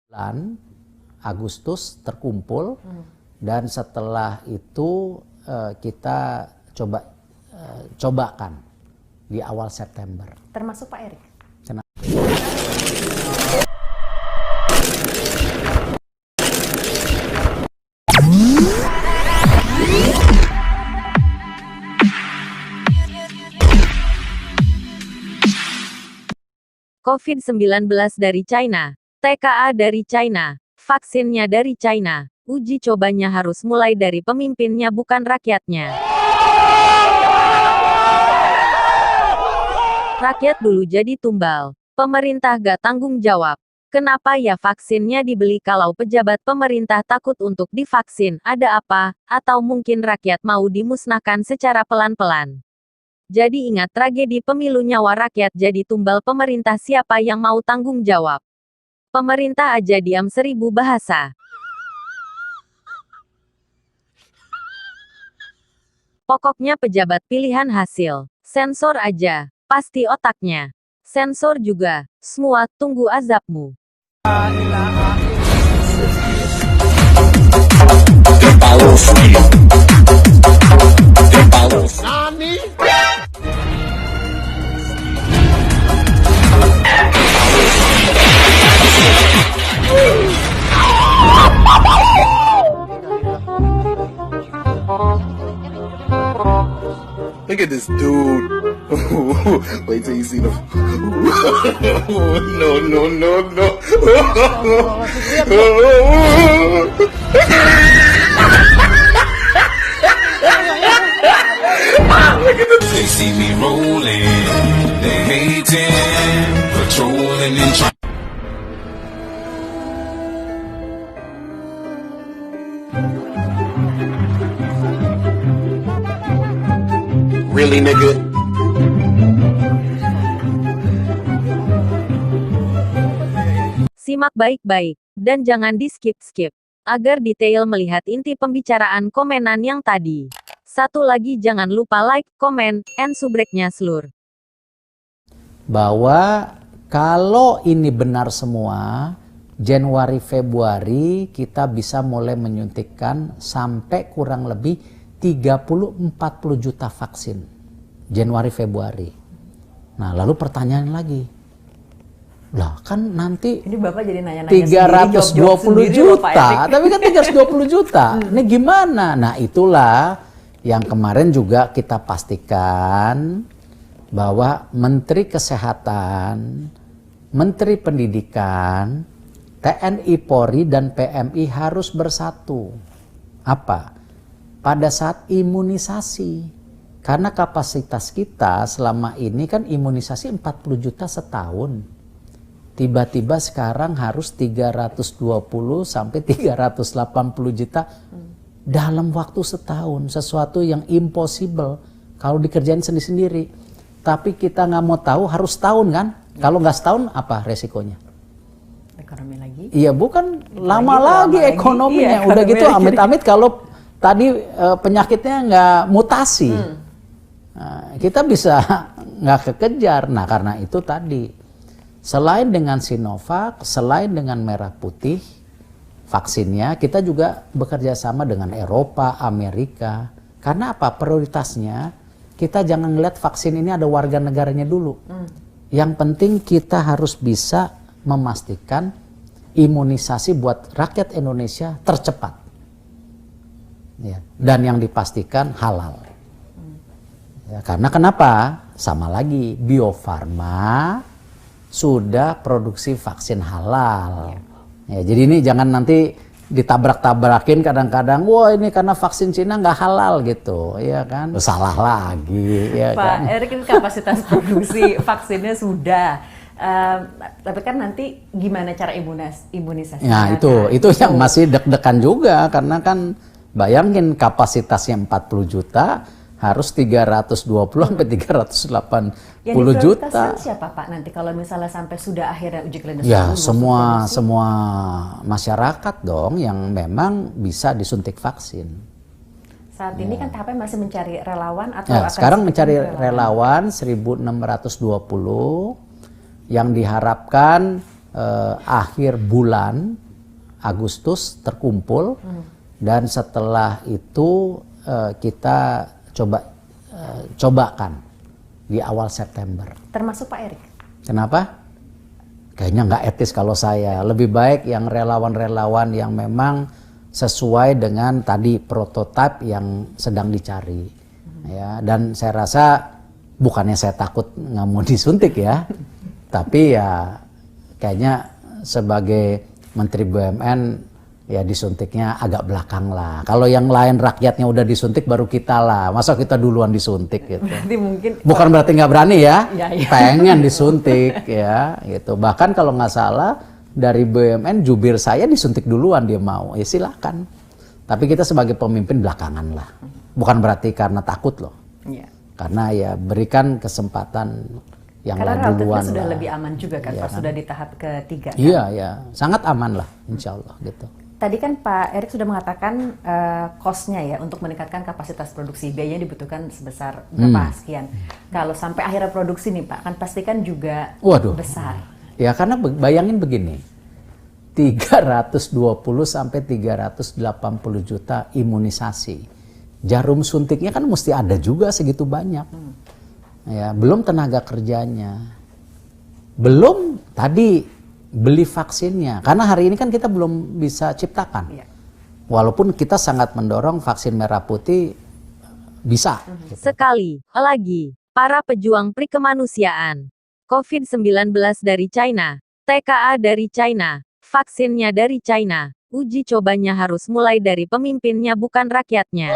bulan Agustus terkumpul dan setelah itu kita cobakan di awal September. Termasuk Pak Erik? COVID-19 dari China, TKA dari China, vaksinnya dari China, uji cobanya harus mulai dari pemimpinnya bukan rakyatnya. Rakyat dulu jadi tumbal, pemerintah gak tanggung jawab. Kenapa ya vaksinnya dibeli kalau pejabat pemerintah takut untuk divaksin, ada apa? Atau mungkin rakyat mau dimusnahkan secara pelan-pelan? Jadi ingat tragedi pemilu nyawa rakyat jadi tumbal pemerintah, siapa yang mau tanggung jawab? Pemerintah aja diam 1000 bahasa. Pokoknya pejabat pilihan hasil. Sensor aja. Pasti otaknya. Sensor juga. Semua tunggu azabmu. Look at this dude. Wait till you see the. No, no, no, no. They see me rolling, they hating, patrolling and trying. Really, nigga? Simak baik-baik, dan jangan di-skip-skip, agar detail melihat inti pembicaraan komenan yang tadi. Satu lagi jangan lupa like, komen, and subrek-nya slur. Bahwa kalau ini benar semua, Januari Februari kita bisa mulai menyuntikkan sampai kurang lebih 30-40 juta vaksin Januari Februari. Nah, lalu pertanyaan lagi. Lah, kan nanti Ini Bapak jadi nanya-nanya 320 juta, tapi kan 320 juta. Ini gimana? Nah, itulah yang kemarin juga kita pastikan bahwa Menteri Kesehatan, Menteri Pendidikan, TNI Polri dan PMI harus bersatu. Apa? Pada saat imunisasi. Karena kapasitas kita selama ini kan imunisasi 40 juta setahun. Tiba-tiba sekarang harus 320 sampai 380 juta dalam waktu setahun. Sesuatu yang impossible kalau dikerjain sendiri-sendiri. Tapi kita nggak mau tahu harus setahun kan? Kalau nggak setahun apa resikonya? Ekonomi lagi? Iya, bukan lama lagi ekonominya. Iya, udah gitu amit-amit kalau tadi penyakitnya nggak mutasi, nah, kita bisa nggak kekejar. Nah, karena itu tadi, selain dengan Sinovac, selain dengan Merah Putih, vaksinnya, kita juga bekerja sama dengan Eropa, Amerika. Karena apa? Prioritasnya, kita jangan ngeliat vaksin ini ada warga negaranya dulu. Yang penting kita harus bisa memastikan imunisasi buat rakyat Indonesia tercepat. Ya, dan yang dipastikan halal. Ya, karena kenapa? Sama lagi, Bio Farma sudah produksi vaksin halal. Ya, jadi ini jangan nanti ditabrak-tabrakin kadang-kadang, wah ini karena vaksin Cina nggak halal gitu, ya kan? Salah lagi, ya Pak kan? Erik, ini kapasitas produksi vaksinnya sudah. Tapi kan nanti gimana cara imunisasi? Nah, itu yang masih deg-degan juga, karena kan bayangin kapasitasnya 40 juta, harus 320 sampai 380 juta. Yang siapa Pak nanti kalau misalnya sampai sudah akhirnya uji klinis? Ya, semua masyarakat dong yang memang bisa disuntik vaksin. Saat ini kan tahapnya masih mencari relawan atau Ya, akan sekarang mencari relawan 1620 yang diharapkan akhir bulan Agustus terkumpul, dan setelah itu kita cobakan di awal September. Termasuk Pak Erik. Kenapa? Kayaknya nggak etis kalau saya. Lebih baik yang relawan-relawan yang memang sesuai dengan tadi prototipe yang sedang dicari. Ya, dan saya rasa bukannya saya takut nggak mau disuntik ya, tapi ya kayaknya sebagai Menteri BUMN ya disuntiknya agak belakang lah. Kalau yang lain rakyatnya udah disuntik baru kita lah. Masa kita duluan disuntik gitu. Berarti mungkin Bukan berarti nggak berani ya, Ya. pengen disuntik ya gitu. Bahkan kalau nggak salah dari BUMN jubir saya disuntik duluan, dia mau, ya silakan. Tapi kita sebagai pemimpin belakangan lah. Bukan berarti karena takut loh. Iya. Karena ya berikan kesempatan yang Karena lain relatifnya duluan sudah lah. lebih aman juga kan, Iya Pak, kan? sudah di tahap ketiga. Kan? Iya ya, sangat aman lah, insya Allah gitu. Tadi kan Pak Erik sudah mengatakan cost-nya ya untuk meningkatkan kapasitas produksi, biayanya dibutuhkan sebesar berapa sekian. Kalau sampai akhirnya produksi nih Pak, kan pastikan juga Waduh. besar. Ya karena bayangin begini, 320 sampai 380 juta imunisasi. Jarum suntiknya kan mesti ada juga segitu banyak. Ya, belum tenaga kerjanya. Belum tadi beli vaksinnya. Karena hari ini kan kita belum bisa ciptakan. Iya. Walaupun kita sangat mendorong vaksin merah putih bisa. Sekali lagi, para pejuang prikemanusiaan. COVID-19 dari China, TKA dari China, vaksinnya dari China. Uji cobanya harus mulai dari pemimpinnya bukan rakyatnya.